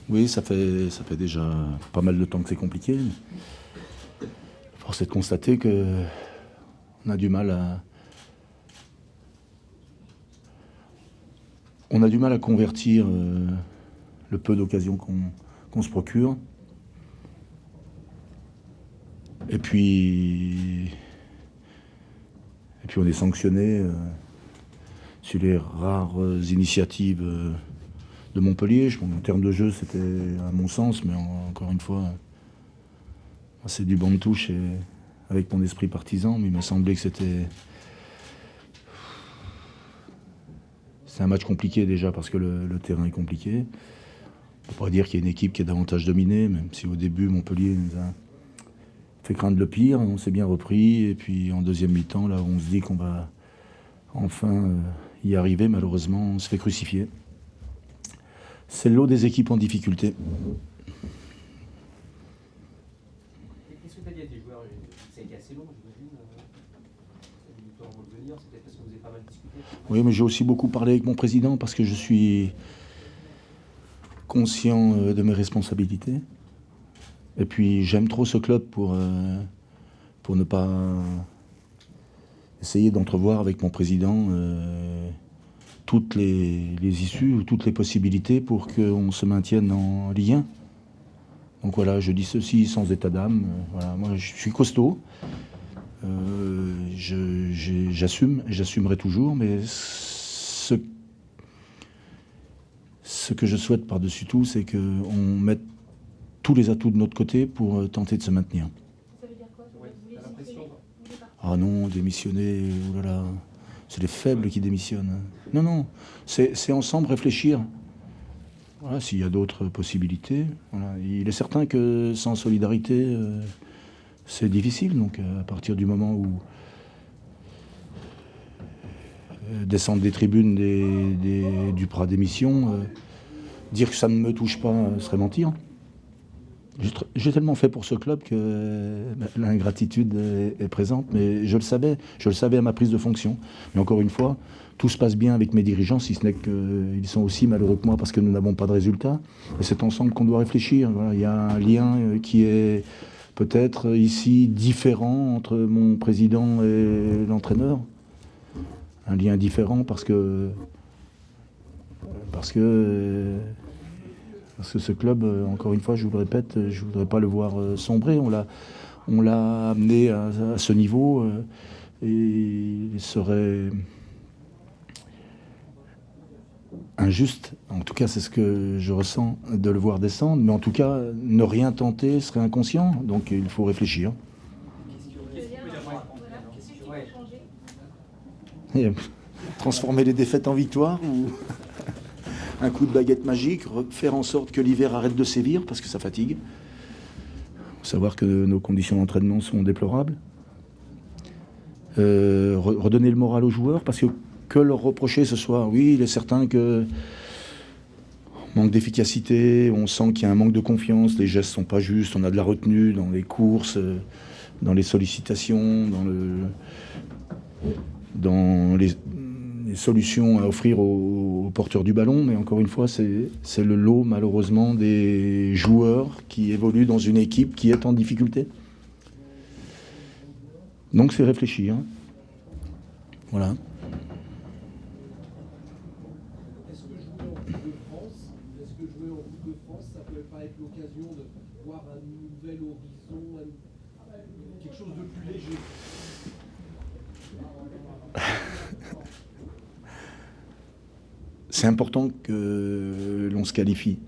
Oui, ça fait déjà pas mal de temps que c'est compliqué. Force est de constater que on a du mal à convertir le peu d'occasions qu'on se procure. Et puis on est sanctionné sur les rares initiatives de Montpellier. En termes de jeu, c'était à mon sens, mais encore une fois, c'est du banc de touche et avec mon esprit partisan, mais il m'a semblé que c'est un match compliqué déjà parce que le terrain est compliqué. On ne peut pas dire qu'il y a une équipe qui est davantage dominée, même si au début Montpellier nous a fait craindre le pire. On s'est bien repris et puis en deuxième mi-temps, là, on se dit qu'on va enfin y arriver. Malheureusement, on se fait crucifier. C'est le lot des équipes en difficulté. Qu'est-ce que tu as dit à tes joueurs? Ça a été assez long, j'imagine. Ça a mis du temps à revenir. C'est peut-être parce que vous avez pas mal discuté. Oui, mais j'ai aussi beaucoup parlé avec mon président parce que je suis conscient de mes responsabilités. Et puis j'aime trop ce club pour ne pas essayer d'entrevoir avec mon président toutes les issues ou toutes les possibilités pour qu'on se maintienne en Ligue 1. Donc voilà, je dis ceci sans état d'âme. Voilà, moi je suis costaud. J'assume et j'assumerai toujours, mais ce que je souhaite par-dessus tout, c'est qu'on mette tous les atouts de notre côté pour tenter de se maintenir. Ça veut dire quoi? Vous T'as l'impression? Ah non, démissionner, oh là là, c'est les faibles qui démissionnent. Non, non, c'est ensemble réfléchir. Voilà, s'il y a d'autres possibilités. Voilà. Il est certain que sans solidarité, c'est difficile. Donc à partir du moment où descendre des tribunes du Prat d'émission, dire que ça ne me touche pas serait mentir. J'ai tellement fait pour ce club que l'ingratitude est présente, mais je le savais à ma prise de fonction. Mais encore une fois, tout se passe bien avec mes dirigeants, si ce n'est qu'ils sont aussi malheureux que moi parce que nous n'avons pas de résultats. Et c'est ensemble qu'on doit réfléchir. Voilà, il y a un lien qui est peut-être ici différent entre mon président et l'entraîneur. Un lien différent parce que ce club, encore une fois, je vous le répète, je ne voudrais pas le voir sombrer. On l'a amené à ce niveau et il serait injuste, en tout cas c'est ce que je ressens, de le voir descendre. Mais en tout cas, ne rien tenter serait inconscient, donc il faut réfléchir. Et transformer les défaites en victoires ou un coup de baguette magique, faire en sorte que l'hiver arrête de sévir, parce que ça fatigue. Il faut savoir que nos conditions d'entraînement sont déplorables. Redonner le moral aux joueurs, parce que leur reprocher ce soir, oui, il est certain que manque d'efficacité, on sent qu'il y a un manque de confiance, les gestes sont pas justes, on a de la retenue dans les courses, dans les sollicitations, dans les solutions à offrir aux porteurs du ballon, mais encore une fois, c'est le lot, malheureusement, des joueurs qui évoluent dans une équipe qui est en difficulté. Donc c'est réfléchir. Voilà. Est-ce que jouer en Coupe de France, ça peut pas être l'occasion de voir un nouvel horizon, quelque chose de plus léger? C'est important que l'on se qualifie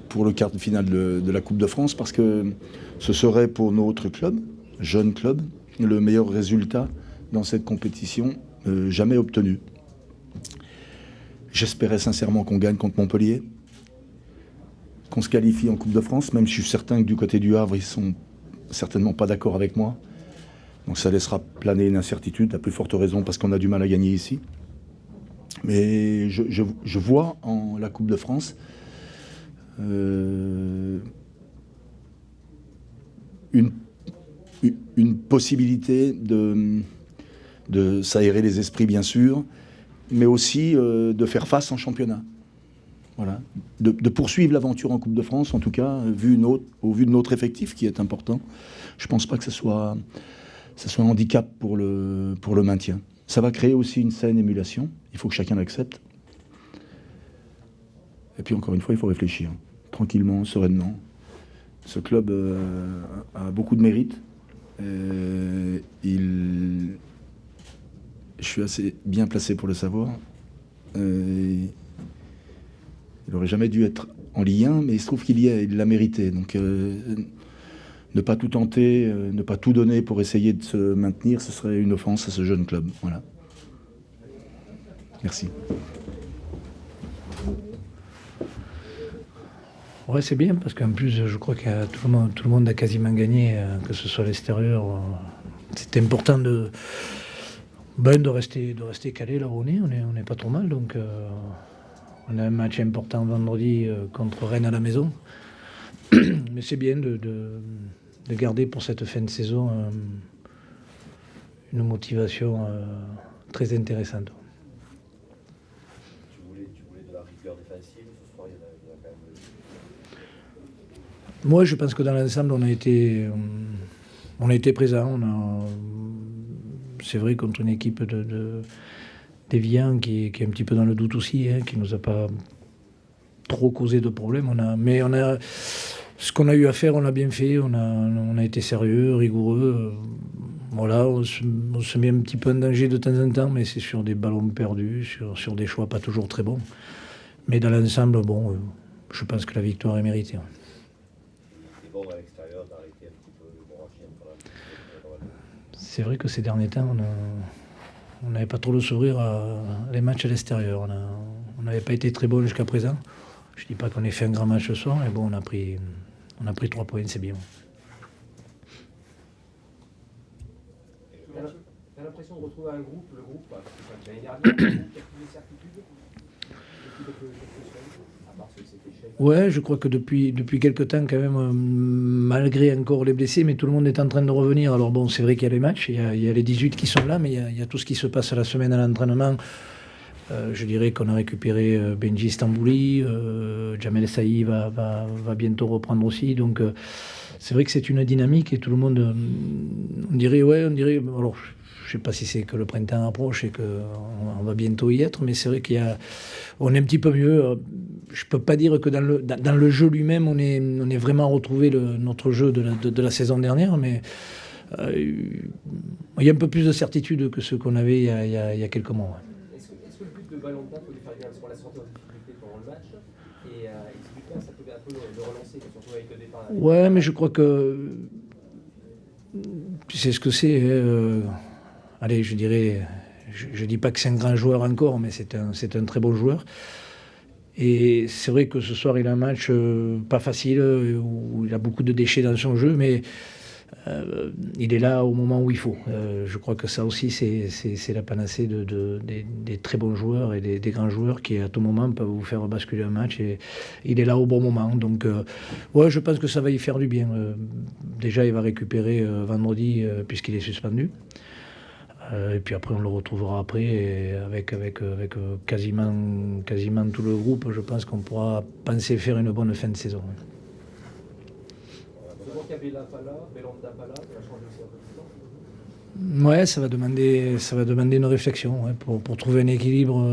pour le quart de finale de la Coupe de France parce que ce serait pour notre club, jeune club, le meilleur résultat dans cette compétition jamais obtenu. J'espérais sincèrement qu'on gagne contre Montpellier, qu'on se qualifie en Coupe de France, même si je suis certain que du côté du Havre, ils sont certainement pas d'accord avec moi. Donc ça laissera planer une incertitude, à plus forte raison parce qu'on a du mal à gagner ici. Mais je vois en la Coupe de France une possibilité de de s'aérer les esprits bien sûr, mais aussi de faire face en championnat. Voilà. De poursuivre l'aventure en Coupe de France, en tout cas, au vu de notre effectif qui est important. Je ne pense pas que ce soit un handicap pour le maintien. Ça va créer aussi une saine émulation, il faut que chacun l'accepte. Et puis encore une fois, il faut réfléchir, tranquillement, sereinement. Ce club a beaucoup de mérite. Je suis assez bien placé pour le savoir. Il n'aurait jamais dû être en Ligue 1, mais il se trouve il l'a mérité. Donc ne pas tout tenter, ne pas tout donner pour essayer de se maintenir, ce serait une offense à ce jeune club. Voilà. Merci. Ouais, c'est bien, parce qu'en plus, je crois que tout le monde a quasiment gagné, que ce soit à l'extérieur. C'est important de rester calé là où on n'est pas trop mal. Donc, on a un match important vendredi contre Rennes à la maison. Mais c'est bien de garder pour cette fin de saison une motivation très intéressante. Tu voulais de la rigueur défensive, ce soir il y a quand même... Moi, je pense que dans l'ensemble, on a été présent. C'est vrai, contre une équipe d'Évian qui est un petit peu dans le doute aussi, qui nous a pas trop causé de problèmes. Ce qu'on a eu à faire, on l'a bien fait. On a été sérieux, rigoureux. Voilà, on se met un petit peu en danger de temps en temps, mais c'est sur des ballons perdus, sur des choix pas toujours très bons. Mais dans l'ensemble, je pense que la victoire est méritée. Bon, à l'extérieur, d'arrêter un petit peu le branching pour la... C'est vrai que ces derniers temps, on n'avait pas trop le sourire à les matchs à l'extérieur. On n'avait pas été très bon jusqu'à présent. Je ne dis pas qu'on ait fait un grand match ce soir, mais bon, on a pris 3 points, c'est bien. T'as l'impression de retrouver le groupe, c'est l'année dernière, il y a plus de certitude depuis quelques semaines, à part cet échec. Ouais, je crois que depuis quelques temps, quand même, malgré encore les blessés, mais tout le monde est en train de revenir. Alors bon, c'est vrai qu'il y a les matchs, il y a les 18 qui sont là, mais il y a tout ce qui se passe à la semaine à l'entraînement. Je dirais qu'on a récupéré Benji Stambouli, Jamel Saï va bientôt reprendre aussi. Donc c'est vrai que c'est une dynamique et tout le monde, on dirait, alors je ne sais pas si c'est que le printemps approche et qu'on va bientôt y être, mais c'est vrai on est un petit peu mieux. Je ne peux pas dire que dans le jeu lui-même, on est vraiment retrouvé notre jeu de la saison dernière, mais il y a un peu plus de certitude que ce qu'on avait il y a quelques mois. Ouais. Est-ce que le but de Valentin peut lui faire bien, parce qu'on l'a sorti en difficulté pendant le match, et expliquer ça peut un peu le relancer, surtout avec le départ. Ouais, mais je crois que tu sais ce que c'est. Allez, je dirais, je dis pas que c'est un grand joueur encore, mais c'est un très bon joueur. Et c'est vrai que ce soir, il a un match pas facile, où il a beaucoup de déchets dans son jeu, mais il est là au moment où il faut. Je crois que ça aussi, c'est la panacée des très bons joueurs et des grands joueurs qui, à tout moment, peuvent vous faire basculer un match. Et il est là au bon moment. Donc, ouais, je pense que ça va y faire du bien. Déjà, il va récupérer vendredi, puisqu'il est suspendu. Et puis après, on le retrouvera après. Et avec quasiment tout le groupe, je pense qu'on pourra penser faire une bonne fin de saison. Souvent qu'il y a Belanda pas là, ça va changer aussi un peu de temps. Ouais, ça va demander une réflexion pour trouver un équilibre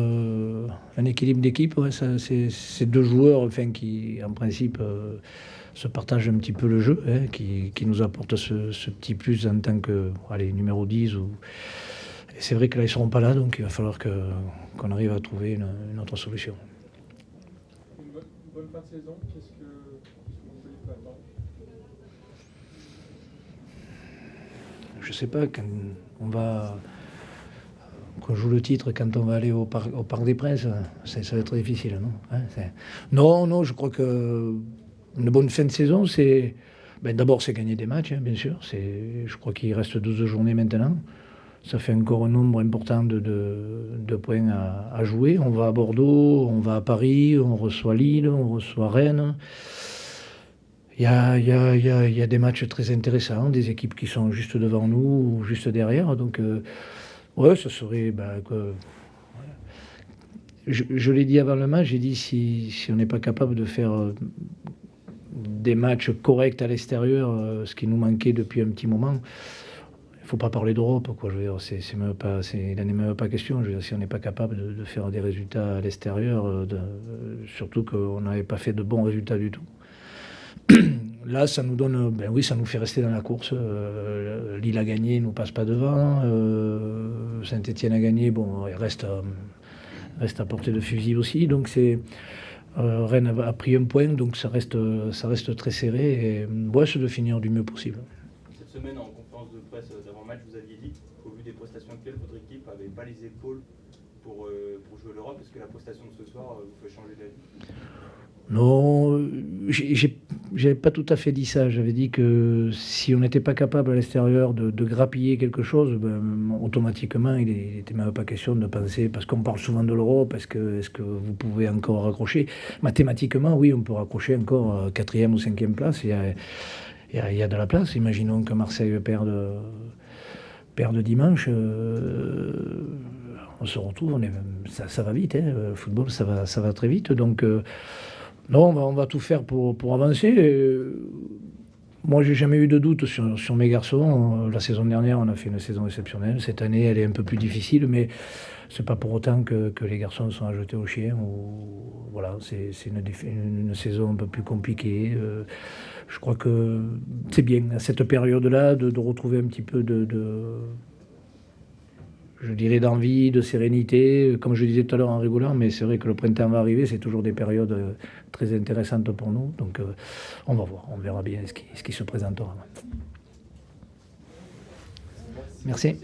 d'équipe. Ouais, c'est 2 joueurs qui, en principe, se partagent un petit peu le jeu, qui nous apportent ce petit plus en tant que numéro 10. Et c'est vrai que là, ils ne seront pas là, donc il va falloir qu'on arrive à trouver une autre solution. Une bonne fin de saison, qu'est-ce que vous pouvez attendre? Je sais pas, quand on joue le titre, quand on va aller au Parc des Princes, ça va être difficile, non? Non, je crois que une bonne fin de saison, c'est... d'abord, c'est gagner des matchs, bien sûr. Je crois qu'il reste 12 journées maintenant. Ça fait encore un nombre important de points à jouer. On va à Bordeaux, on va à Paris, on reçoit Lille, on reçoit Rennes. Il y a des matchs très intéressants, des équipes qui sont juste devant nous ou juste derrière. Donc Ouais, ça serait... Je l'ai dit avant le match, j'ai dit si on n'est pas capable de faire des matchs corrects à l'extérieur, ce qui nous manquait depuis un petit moment, il ne faut pas parler d'Europe, quoi. Je veux dire, il n'en est même pas question. Je veux dire, si on n'est pas capable de faire des résultats à l'extérieur, surtout qu'on n'avait pas fait de bons résultats du tout. Là, ça nous donne, ça nous fait rester dans la course. Lille a gagné, il ne nous passe pas devant. Saint-Etienne a gagné, il reste à portée de fusil aussi. Donc Rennes a pris un point, donc ça reste très serré. Et c'est de finir du mieux possible. Cette semaine, en conférence de presse d'avant-match, vous aviez dit qu'au vu des prestations actuelles, votre équipe n'avait pas les épaules pour jouer l'Europe. Est-ce que la prestation de ce soir vous fait changer d'avis? Non, j'avais pas tout à fait dit ça. J'avais dit que si on n'était pas capable à l'extérieur de grappiller quelque chose, automatiquement, il n'était même pas question de penser, parce qu'on parle souvent de l'Europe, est-ce que vous pouvez encore raccrocher? Mathématiquement, oui, on peut raccrocher encore 4e ou 5e place. Il y a de la place. Imaginons que Marseille perde dimanche. On se retrouve, ça va vite, hein. Le football, ça va très vite. Donc, non, on va tout faire pour avancer. Moi, j'ai jamais eu de doute sur mes garçons. La saison dernière, on a fait une saison exceptionnelle. Cette année, elle est un peu plus difficile, mais c'est pas pour autant que les garçons sont à jeter au chien. Voilà, c'est une saison un peu plus compliquée. Je crois que c'est bien, à cette période-là, de retrouver un petit peu je dirais d'envie, de sérénité, comme je disais tout à l'heure en rigolant, mais c'est vrai que le printemps va arriver, c'est toujours des périodes très intéressantes pour nous, donc on va voir, on verra bien ce qui se présentera. Merci.